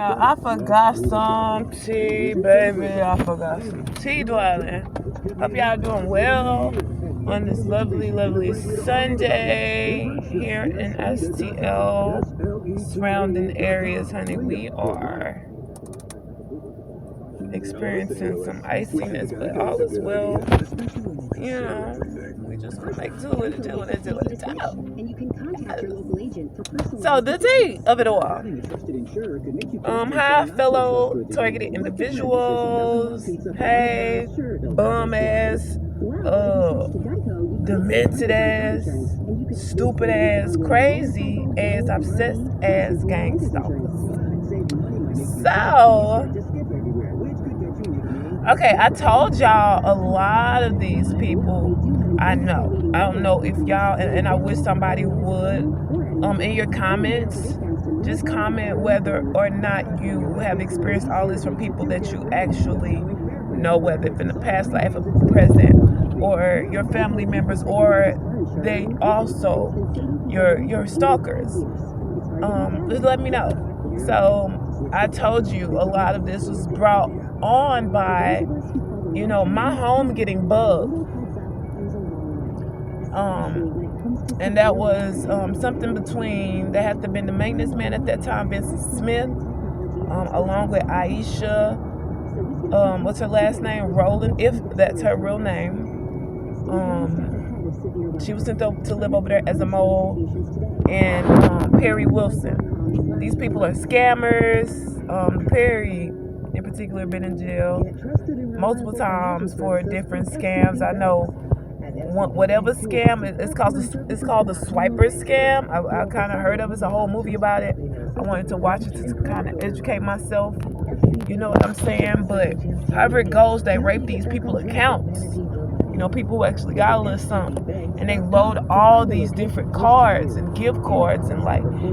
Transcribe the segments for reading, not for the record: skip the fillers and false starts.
Yeah, I forgot some tea, baby. I forgot some tea, darling. Hope y'all doing well on this lovely, lovely Sunday here in STL. Surrounding areas, honey. We are experiencing some iciness, but all is well. You know, we just gonna make do with it. So the tea of it all. Hi, fellow targeted individuals. Hey, bum ass, demented ass, stupid ass, crazy ass, obsessed ass gangstalkers. So, okay, I told y'all a lot of these people I know. I don't know if y'all, and I wish somebody would, in your comments, just comment whether or not you have experienced all this from people that you actually know, whether it's in the past life or present, or your family members, or they also your stalkers. Just let me know. So I told you a lot of this was brought on by, my home getting bugged. And that was something between, that had to have been the maintenance man at that time, Vincent Smith, along with Aisha, what's her last name? Rowland, if that's her real name. She was sent to live over there as a mole, and Perry Wilson. These people are scammers. Perry, in particular, been in jail multiple times for different scams. I know whatever scam it's called the swiper scam. I kind of heard of it. It's a whole movie about it. I wanted to watch it to kind of educate myself. You know what I'm saying? But however it goes, they rape these people's accounts. People who actually got a little something, and they load all these different cards and gift cards, and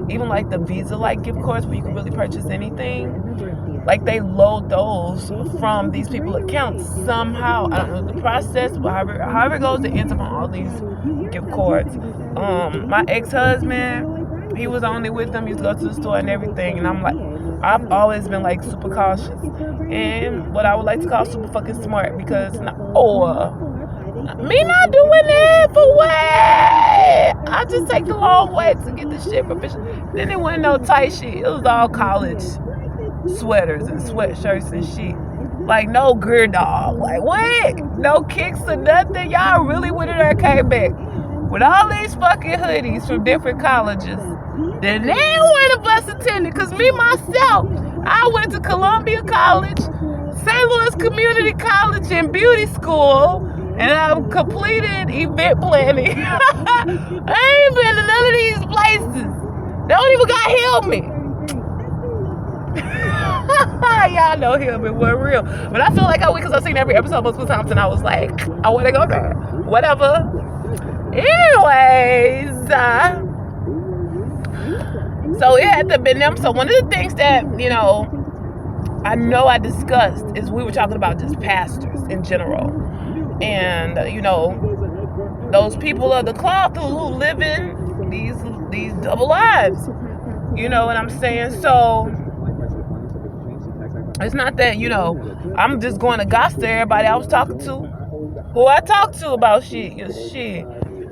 even the Visa gift cards where you can really purchase anything. They load those from these people's accounts somehow. I don't know the process, but however it goes, it ends up on all these gift cards. My ex-husband, he was only with them. He used to go to the store and everything, and I've always been super cautious, and what I would like to call super fucking smart, because me not doing that for what? I just take the long way to get the shit professional. Then it wasn't no tight shit. It was all college sweaters and sweatshirts and shit. No gear dog. What? No kicks or nothing. Y'all really went in there and came back with all these fucking hoodies from different colleges. Then they ain't wearing a bus attendant, because me myself, I went to Columbia College, St. Louis Community College, and beauty school. And I've completed event planning. I ain't been to none of these places. They don't even got Hillman. Y'all know Hillman wasn't real. But I feel like I went, because I've seen every episode multiple times, and I was like, I want to go there. Whatever. Anyways. So it had to have been them. So one of the things that, I know I discussed is we were talking about just pastors in general. And, those people of the cloth who live in these double lives. You know what I'm saying? So, it's not that, I'm just going to gossip to everybody I was talking to, who I talked to about shit.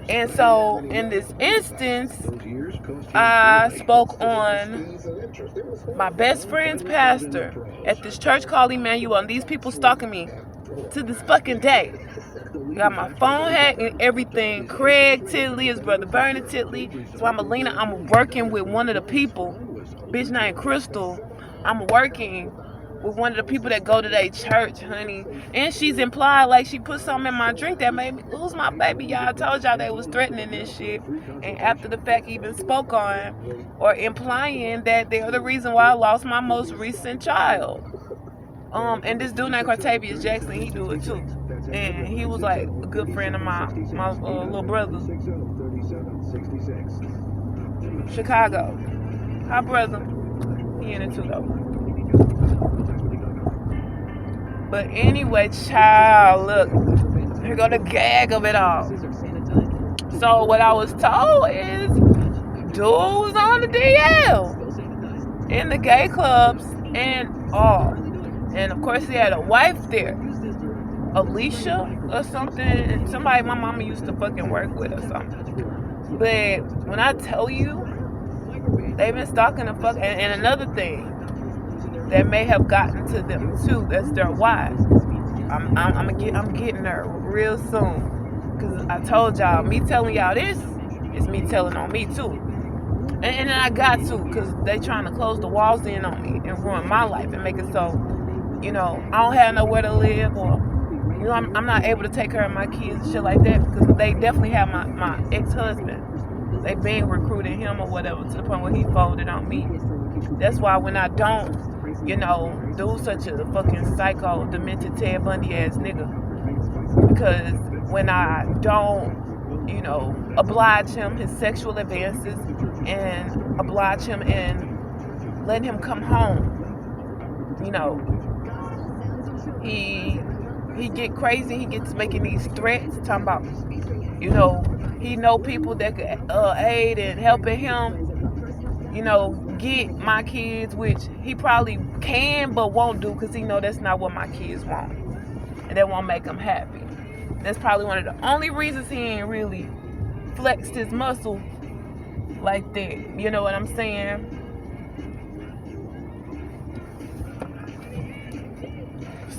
And so, in this instance, I spoke on my best friend's pastor at this church called Emmanuel, and these people stalking me to this fucking day. Got my phone hacked and everything. Craig Titley, his brother Bernie Titley. That's why I'm working with one of the people, bitch named Crystal. I'm working with one of the people that go to their church, honey. And she's implied she put something in my drink that made me lose my baby. Y'all, I told y'all they was threatening this shit. And after the fact, even spoke on or implying that they're the reason why I lost my most recent child. And this dude named Cartavius Jackson, he do it too. And he was a good friend of my little brother. Chicago. Hi, brother. He in it too, though. But anyway, child, look. Here go the gag of it all. So what I was told is, dude was on the DL in the gay clubs and all. And of course, he had a wife there, Alicia or something. Somebody my mama used to fucking work with or something. But when I tell you, they've been stalking the fuck. And another thing that may have gotten to them too, that's their wives. I'm getting there real soon. Because I told y'all, me telling y'all this is me telling on me too. And I got to, because they trying to close the walls in on me and ruin my life and make it so, I don't have nowhere to live, or, I'm not able to take care of my kids and shit like that, because they definitely have my ex-husband. They been recruiting him or whatever to the point where he folded on me. That's why when I don't, do such a fucking psycho, demented Ted Bundy ass nigga, because when I don't, oblige him his sexual advances and oblige him and let him come home, he get crazy. He gets making these threats, talking about, he know people that could aid and helping him, get my kids, which he probably can but won't do, because he know that's not what my kids want, and that won't make him happy. That's probably one of the only reasons he ain't really flexed his muscle like that. You know what I'm saying?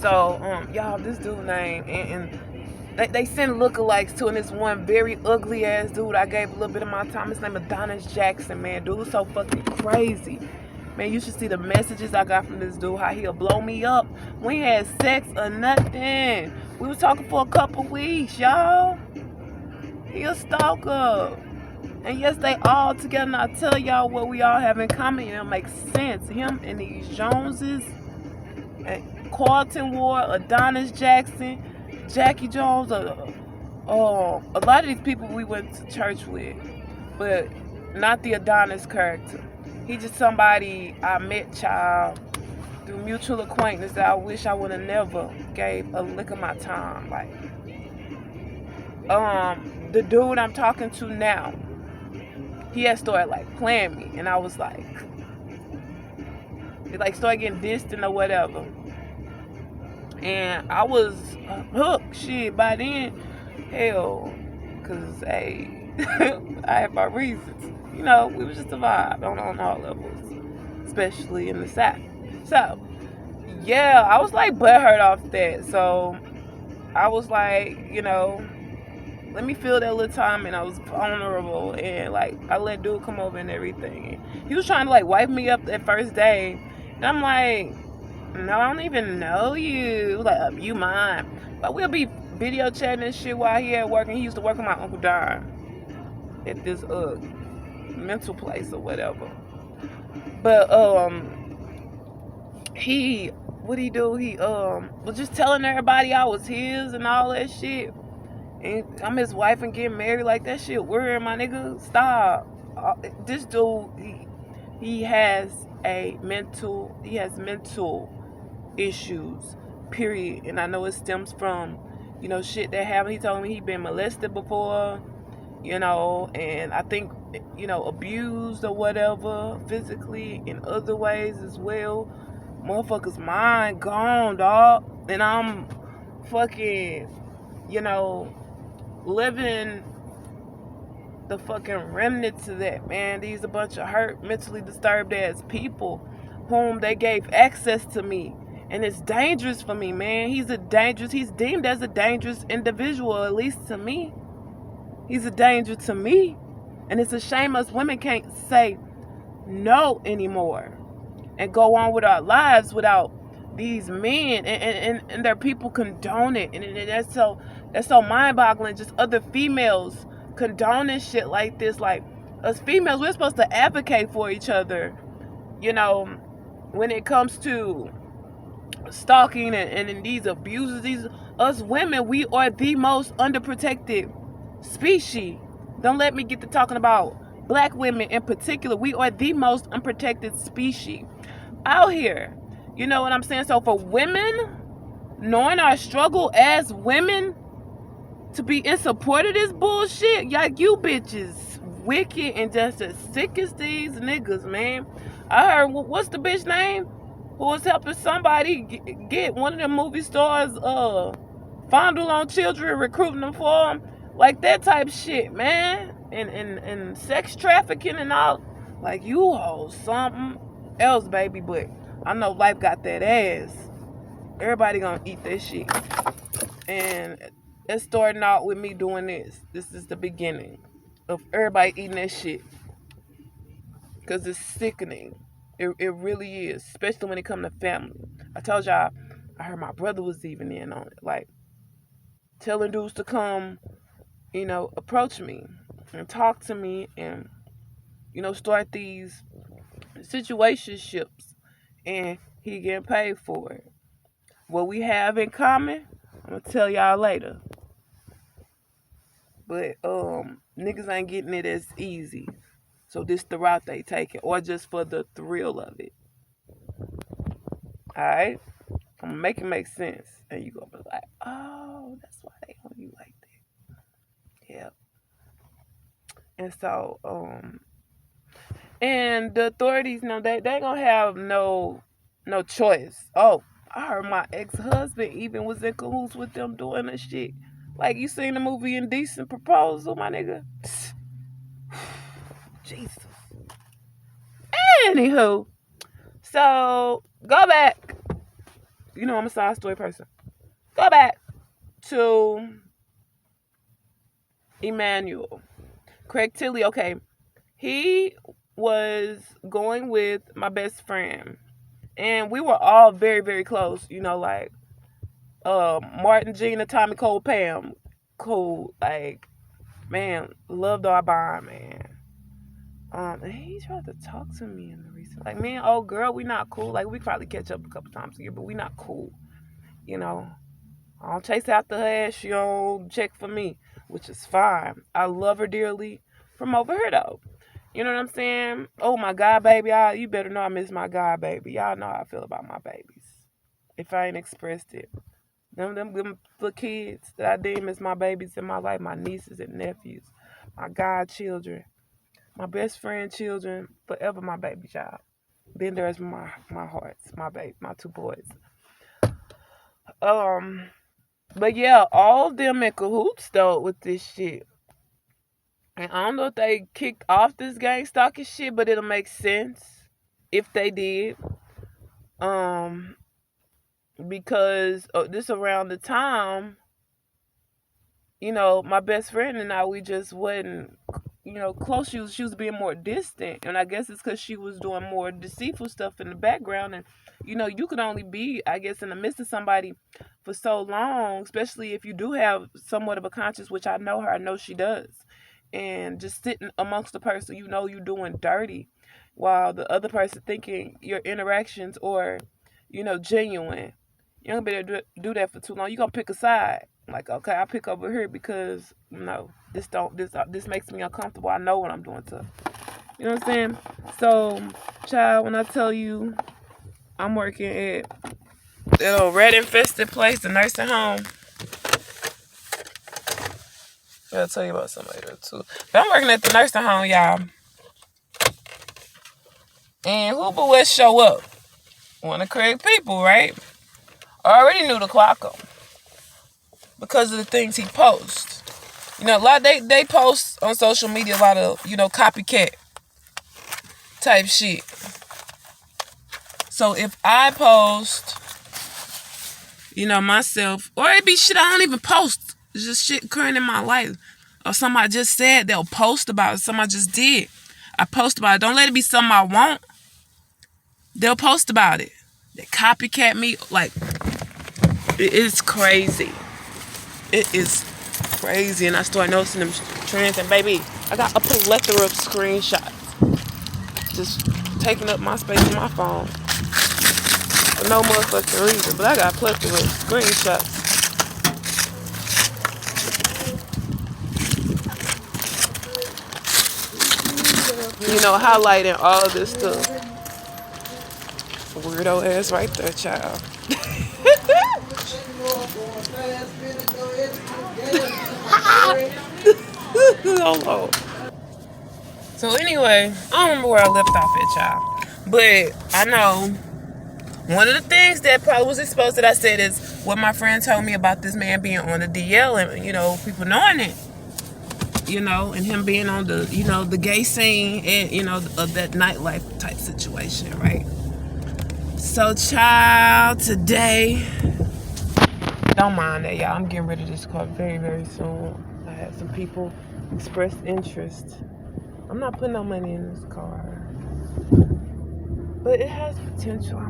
So, y'all, this dude name, and they send lookalikes to, and this one very ugly ass dude I gave a little bit of my time. His name is Adonis Jackson, man. Dude's so fucking crazy. Man, you should see the messages I got from this dude, how he'll blow me up. We had sex or nothing. We was talking for a couple weeks, y'all. He a stalker. And yes, they all together. And I tell y'all what we all have in common, and it makes sense. Him and these Joneses, and Carlton Ward, Adonis Jackson, Jackie Jones, a lot of these people we went to church with, but not the Adonis character. He just somebody I met, child, through mutual acquaintance that I wish I would have never gave a lick of my time. Like, the dude I'm talking to now, he had started like playing me, and I was like, it like started getting distant or whatever, and I was hooked. Shit, by then, hell, cause hey, I had my reasons. We was just a vibe on all levels, especially in the South. So, yeah, I was like butthurt off that. So, I was like, let me feel that little time, and I was vulnerable, and like I let dude come over and everything. And he was trying to like wipe me up that first day, and I'm like, no, I don't even know you. Like, you mine. But we'll be video chatting and shit while he at work, and he used to work with my Uncle Don at this mental place or whatever. But what he do? He was just telling everybody I was his and all that shit. And I'm his wife and getting married, like that shit weird, my nigga. Stop. This dude, he has mental issues, period. And I know it stems from, shit that happened. He told me he been molested before, and I think, abused or whatever, physically in other ways as well. Motherfucker's mind gone, dog. And I'm fucking, living the fucking remnants of that, man. These a bunch of hurt, mentally disturbed ass people whom they gave access to me. And it's dangerous for me, man. He's deemed as a dangerous individual, at least to me. He's a danger to me. And it's a shame us women can't say no anymore and go on with our lives without these men and their people condone it. And that's so mind-boggling. Just other females condoning shit like this. Like, us females, we're supposed to advocate for each other, when it comes to stalking and these abuses. Us women, we are the most underprotected species. Don't let me get to talking about black women in particular. We are the most unprotected species out here. You know what I'm saying? So for women, knowing our struggle as women, to be in support of this bullshit, like, you bitches wicked and just as sick as these niggas, man. I heard, what's the bitch name? who was helping somebody get one of them movie stars fondle on children, recruiting them for them, like that type shit, man. And sex trafficking and all. Like, you hold something else, baby. But I know life got that ass. Everybody gonna eat that shit. And it's starting out with me doing this. This is the beginning of everybody eating that shit. Because it's sickening. It really is. Especially when it comes to family. I told y'all, I heard my brother was even in on it. Like, telling dudes to come, approach me and talk to me and, start these situationships. And he getting paid for it. What we have in common, I'm going to tell y'all later. But niggas ain't getting it as easy. So this the route they taking, or just for the thrill of it. Alright? I'm gonna make it make sense. And you gonna be like, oh, that's why they on you like that. Yeah. And so, and the authorities know they gonna have no choice. Oh, I heard my ex-husband even was in cahoots with them doing this shit. Like, you seen the movie Indecent Proposal, my nigga? Jesus. Anywho, so go back. I'm a side story person. Go back to Emmanuel. Craig Tilly, okay. He was going with my best friend. And we were all very, very close. Like Martin, Gina, Tommy, Cole, Pam. Cool. Like, man, loved our bond, man. And he tried to talk to me in the recent, like, me and old girl, we not cool. Like, we probably catch up a couple times a year, but we not cool. I don't chase after her ass. She don't check for me, which is fine. I love her dearly from over here, though. You know what I'm saying? Oh, my God, baby. You better know I miss my God, baby. Y'all know how I feel about my babies. If I ain't expressed it. Them little kids that I deem as my babies in my life, my nieces and nephews, my godchildren. My best friend children, forever my baby child. Then there's my hearts, my baby, my two boys. But yeah, all of them in cahoots though with this shit. And I don't know if they kicked off this gangstalking shit, but it'll make sense if they did. Because this around the time, my best friend and I, we just wasn't close. She was being more distant, and I guess it's because she was doing more deceitful stuff in the background. And you could only be, I guess, in the midst of somebody for so long, especially if you do have somewhat of a conscience, which I know her, I know she does, and just sitting amongst the person you're doing dirty, while the other person thinking your interactions or genuine. You don't be able to do that for too long. You're gonna pick a side. Like, okay, I pick over here because this makes me uncomfortable. I know what I'm doing to. You know what I'm saying? So, child, when I tell you I'm working at that old rat infested place, the nursing home. I'll tell you about somebody there too. But I'm working at the nursing home, y'all. And who but what show up? One of the correct people, right? I already knew the clock because of the things he posts. A lot they post on social media a lot of, copycat type shit. So if I post, myself, or it be shit I don't even post. It's just shit occurring in my life. Or somebody just said, they'll post about it. Somebody just did. I post about it. Don't let it be something I want. They'll post about it. They copycat me. Like, it is crazy. It is crazy. And I started noticing them trends. And baby, I got a plethora of screenshots. Just taking up my space on my phone. For no motherfucking reason. But I got a plethora of screenshots. Highlighting all of this stuff. Weirdo ass right there, child. Oh, Lord. So anyway, I don't remember where I left off at, child. But I know One of the things that probably was exposed that I said is what my friend told me about this man being on the DL and, people knowing it, and him being on the, the gay scene and, of that nightlife type situation, right? So, child, today, don't mind that, y'all. I'm getting rid of this car very, very soon. I had some people express interest. I'm not putting no money in this car, but it has potential.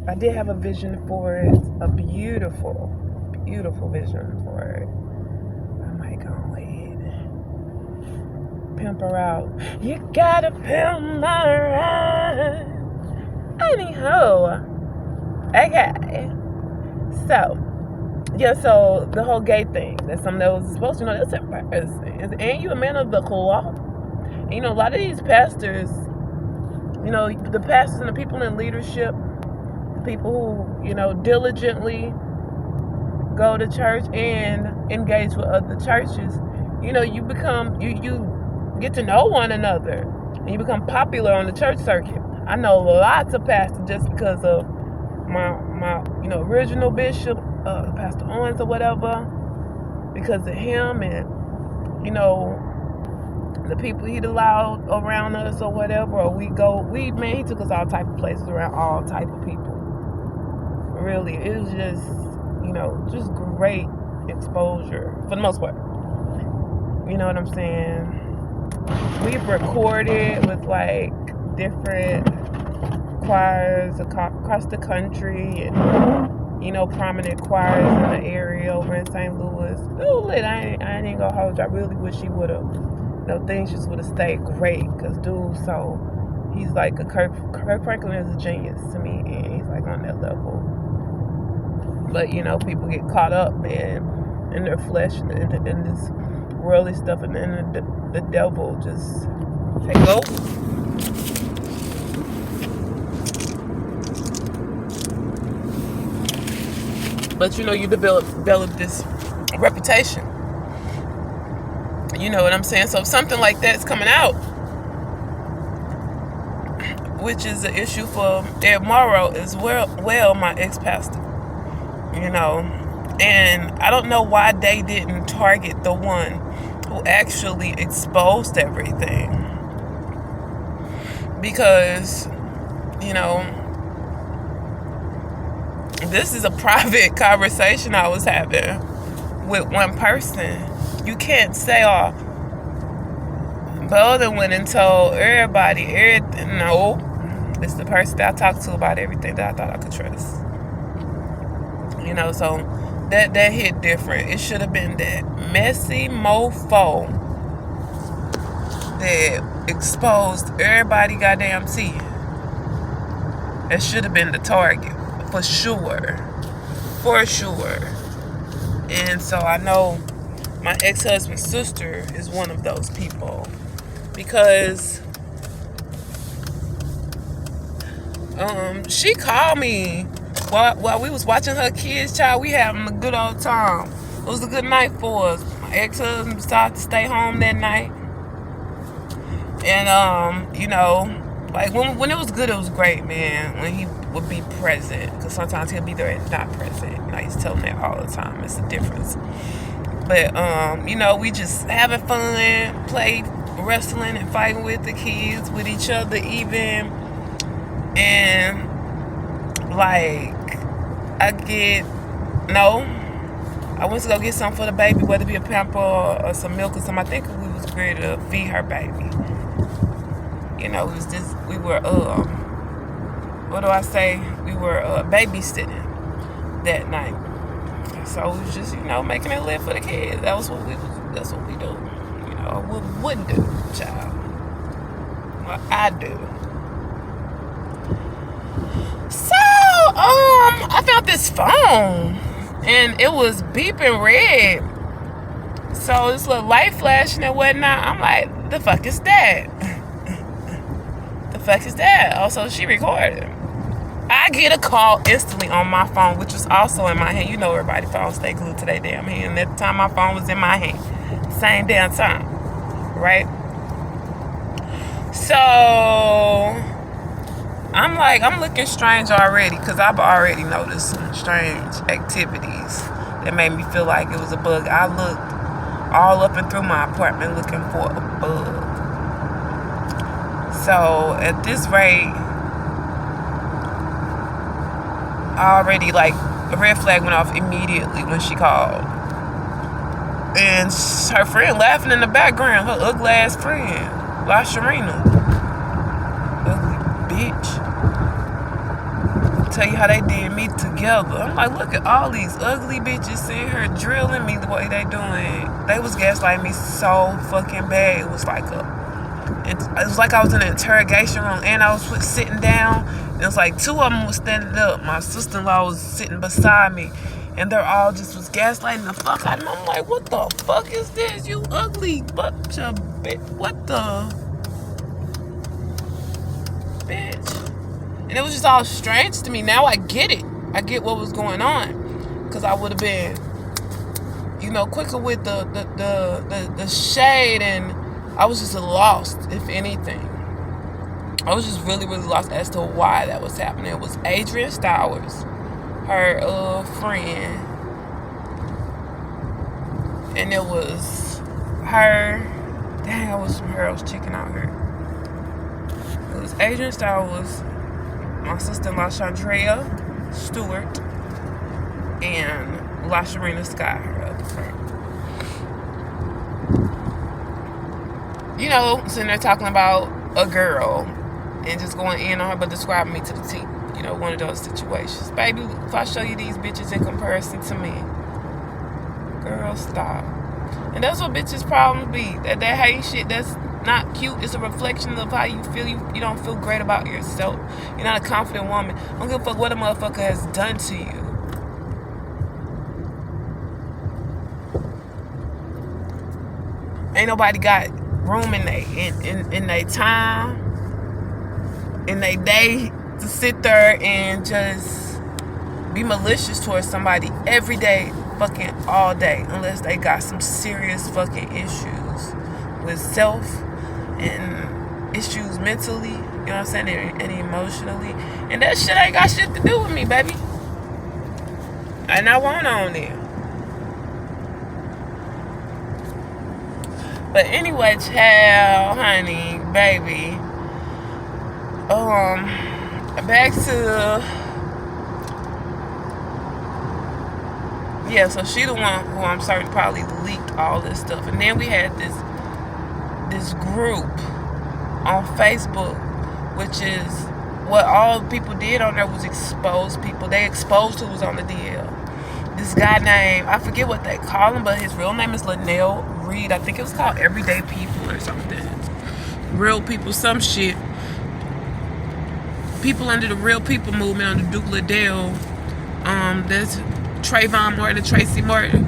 I did have a vision for it, a beautiful, beautiful vision for it. I might go ahead, pimp her out. You gotta pimp my ride. Anyhow, okay. So the whole gay thing, that's something that was supposed to, that's embarrassing. And you a man of the law? And, a lot of these pastors, the pastors and the people in leadership, the people who, diligently go to church and engage with other churches, you become, you get to know one another and you become popular on the church circuit. I know lots of pastors just because of my original bishop, Pastor Owens or whatever, because of him and, the people he'd allowed around us or whatever, or he took us all type of places around all type of people. Really, it was just, just great exposure for the most part. You know what I'm saying? We've recorded with like different choirs across the country and, prominent choirs in the area over in St. Louis. Ooh, lit, I ain't gonna hold you. I really wish he would have, things just would have stayed great, because dude, he's like Kirk Franklin is a genius to me, and he's like on that level. But, people get caught up, man, in their flesh and in this worldly stuff, and then the devil just take over. But, you develop this reputation. You know what I'm saying? So if something like that's coming out, which is an issue for Ed Morrow as well, my ex-pastor, and I don't know why they didn't target the one who actually exposed everything, because, this is a private conversation I was having with one person. You can't say, Bolden went and told everybody everything. No, it's the person that I talked to about everything that I thought I could trust. So that hit different. It should have been that messy mofo that exposed everybody goddamn tea. It should have been the target, for sure. And so I know my ex-husband's sister is one of those people, because she called me while we was watching her kids, child. We having a good old time. It was a good night for us. My ex-husband decided to stay home that night, and like when it was good, it was great, man. When he would be present, because sometimes he'll be there and not present. He's telling that all the time. It's a difference. But we just having fun, played wrestling and fighting with the kids, with each other even, and like I went to go get something for the baby, whether it be a pamper or some milk or something. I think we was ready to feed her baby. We were babysitting that night. So we was just, making it live for the kids. That's what we do. What we wouldn't do, child. What I do. So, I found this phone and it was beeping red. So this little light flashing and whatnot. I'm like, the fuck is that? The fuck is that? Also, she recorded. I get a call instantly on my phone, which was also in my hand. Everybody's phone stay glued to their damn hand. And at the time, my phone was in my hand. Same damn time. Right? So, I'm looking strange already because I've already noticed some strange activities that made me feel like it was a bug. I looked all up and through my apartment looking for a bug. So at this rate, I already like a red flag went off immediately when she called. And her friend laughing in the background, her ugly ass friend, La Sharina. Ugly bitch. I'll tell you how they did me together. I'm like, look at all these ugly bitches sitting here drilling me the way they doing. They was gaslighting me so fucking bad. It was like I was in an interrogation room and I was sitting down. It was like two of them was standing up. My sister-in-law was sitting beside me. And they're all just was gaslighting the fuck out of me. I'm like, what the fuck is this? You ugly bunch of bitch. What the? Bitch. And it was just all strange to me. Now I get it. I get what was going on. Because I would have been, quicker with the shade. And I was just lost, if anything. I was just really, really lost as to why that was happening. It was Adrian Stowers, her friend, and it was her. Dang, I was checking out her. It was Adrian Stowers, my sister-in-law Chandrea Stewart, and La Sharina Scott, her other friend. Sitting there talking about a girl and just going in on her, but describing me to the T. One of those situations. Baby, if I show you these bitches in comparison to me, girl, stop. And that's what bitches' problems be. That hate shit, that's not cute. It's a reflection of how you feel. You don't feel great about yourself. You're not a confident woman. I don't give a fuck what a motherfucker has done to you. Ain't nobody got room in their time, in their day, to sit there and just be malicious towards somebody every day, fucking all day, unless they got some serious fucking issues with self and issues mentally, you know what I'm saying, and emotionally. And that shit ain't got shit to do with me, baby. And I won't own it. But anyway, child, honey, baby. Back to so she the one who I'm certain probably leaked all this stuff. And then we had this group on Facebook, which is what all people did on there was expose people. They exposed who was on the DL. This guy named, I forget what they call him, but his real name is Linnell Reed. I think it was called Everyday People or something. Real People, some shit. People under the Real People movement under Duke Liddell. There's Trayvon Martin, Tracy Martin.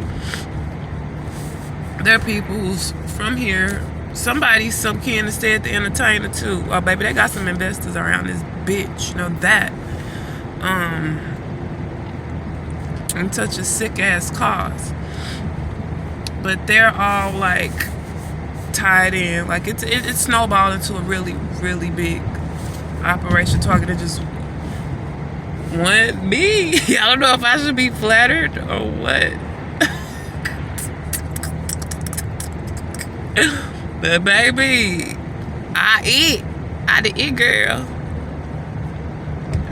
They're people who's from here. Somebody, some kin to stay at the entertainer too. Oh, baby, they got some investors around this bitch. That. And such a sick ass cause. But they're all like tied in. Like it snowballed into a really, really big operation targeted just me. I don't know if I should be flattered or what. But baby, I the it girl.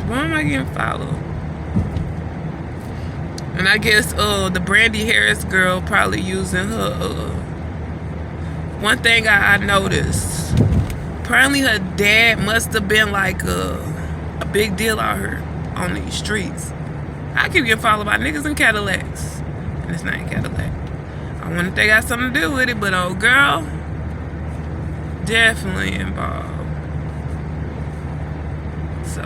Why am I getting followed? And I guess the Brandy Harris girl probably using her. One thing I noticed, apparently her dad must have been like a big deal out here on these streets. I keep getting followed by niggas in Cadillacs, and it's not in Cadillac. I wonder if they got something to do with it, but old girl, definitely involved. So,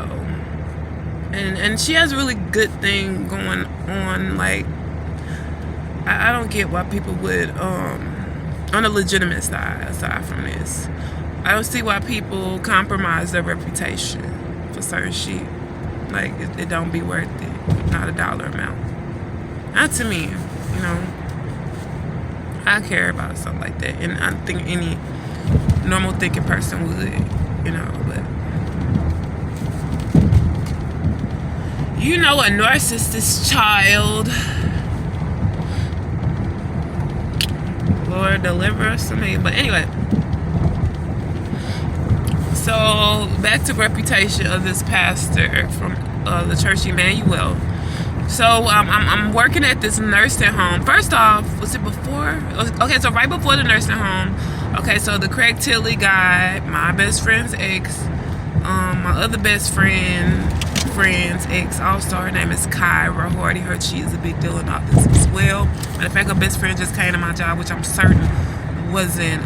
and she has a really good thing going on. Like, I don't get why people would, on a legitimate side, aside from this, I don't see why people compromise their reputation for certain shit. Like, it don't be worth it. Not a dollar amount. Not to me, I care about something like that. And I think any normal thinking person would, but You know, a narcissist child. Lord deliver us to me. But anyway. So back to reputation of this pastor from the church Emmanuel. So I'm working at this nursing home. First off, was it before? Okay, so right before the nursing home. Okay, so the Craig Tilley guy, my best friend's ex, my other best friend's ex also, her name is Kyra Hardy. She's a big deal in all this as well. Matter of fact, her best friend just came to my job, which I'm certain wasn't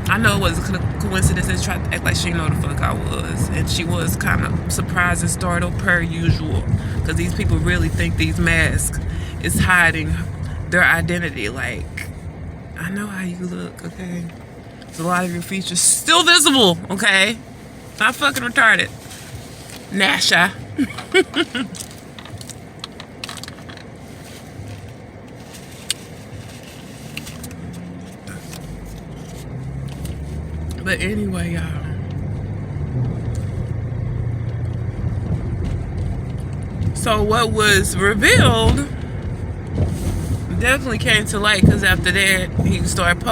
I know it was a coincidence and tried to act like she knew the fuck I was. And she was kind of surprised and startled per usual. Because these people really think these masks is hiding their identity. Like, I know how you look, okay? So a lot of your features still visible, okay? Not fucking retarded. Nasha. But anyway, y'all. So what was revealed definitely came to light, because after that he started posting